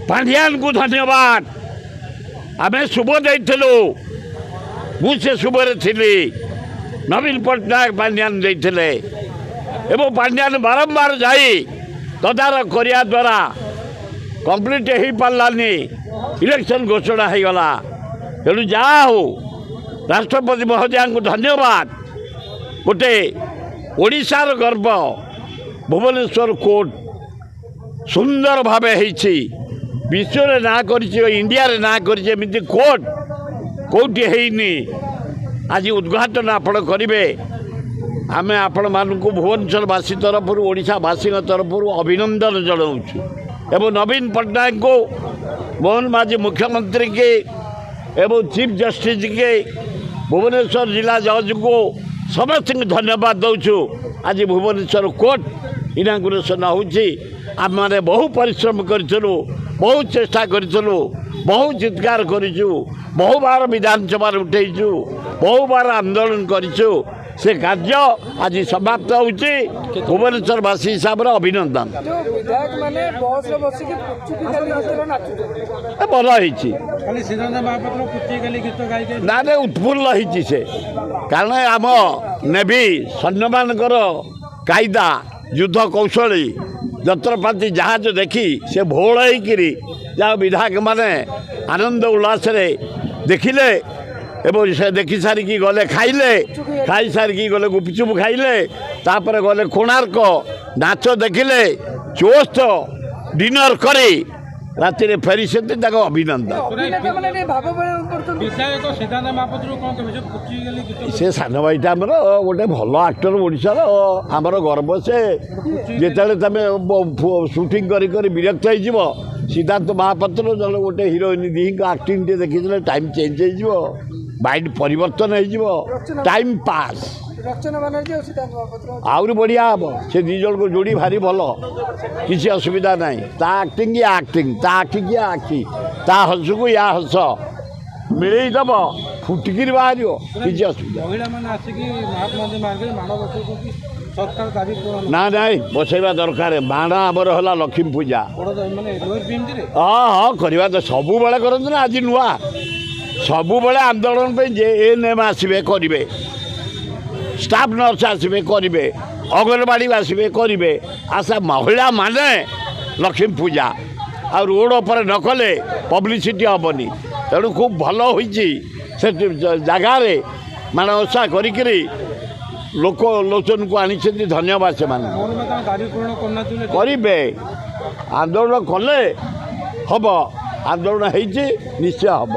पांड्यान को धन्यवाद आम शुभ देलु मुझे शुभ थी नवीन पट्टनायक पांड्यान देते एवं पांड्यान बारंबार जाई तदारख करने द्वारा कंप्लीट हो पारानी इलेक्शन घोषणा हो गला तेणु जहा हो राष्ट्रपति महोदय को धन्यवाद गोटे ओडिशार गर्व भुवनेश्वर कोर्ट सुंदर भावे विश्व ना कर इंडिया रे ना करमती कोर्ट कौटी है आज उद्घाटन आपण करेंगे आम आपण मानक भुवनेश्वरवासी तरफ ओडिशावासी तरफ अभिनंदन जनाऊँ एवं नवीन पट्टनायक को मोहन माझी मुख्यमंत्री के एवं चीफ जस्टिस के भुवनेश्वर जिला जज को समस्त धन्यवाद दौचु आज भुवनेश्वर कोर्ट इनागुरेसन आम मैंने बहु परिश्रम करूँ बहुत चेष्टा करूँ बहु चित्कार करूँ बहु बार विधानसभा उठेचु बहु बार आंदोलन करूँ से कार्य आज समाप्त होची भुवनेश्वरवासी हिसाब से अभिनंदन भल ना उत्फुल्ल होती से कारण आम नेवी सैन्य मानकर कायदा युद्ध कौशली जत्रपाती जहाज देखी से भोल जहाँ विधायक माने आनंद उल्लास देखिले एवं से देखी सारिकी गले खाइले खाई सारिकी गले गुपचुप खाइले तापर गले कोणार्क नाच देखिले चोस्त डिनर करे राति फेरी से अभिनंदन से सान भाईटा आमर गोटे भल आक्टर ओडार आमर गर्व से जिते तुम सुटिंग कर विरक्त हो सिद्धार्थ महापात्र जन गोटे हिरोइन दी आक्टिंग देखी टाइम चेंज हो माइंड परिवर्तन हो टाइम पास आउरी बढ़िया हम से दी जन को जोड़ी भारी भल किसी असुविधा नहीं ता आक्टिंग या आक्टिंग ता आखि की आखि ता हस को या हस मिले दब फुटिकी बाहर किसी असुविधा ना नहीं बसैवा दरकार बाण आमर है लक्ष्मी पूजा हाँ हाँ करवा तो सब बेले करते ना आज नुआ सबु बेले आंदोलन पे जे एएनएम आसबे करेंगे स्टाफ नर्स आसबे करेंगे अंगनवाड़ी आसबे करेंगे आशा महिला माने लक्ष्मी पूजा आ रोड पर न कले पब्लिसिटी हेनी तेणु खूब भल हो जगार मान ओषा करी लोक लोचन को आनी धन्यवाद से करेंगे आंदोलन कले हम आंदोलन हो निश्चय हम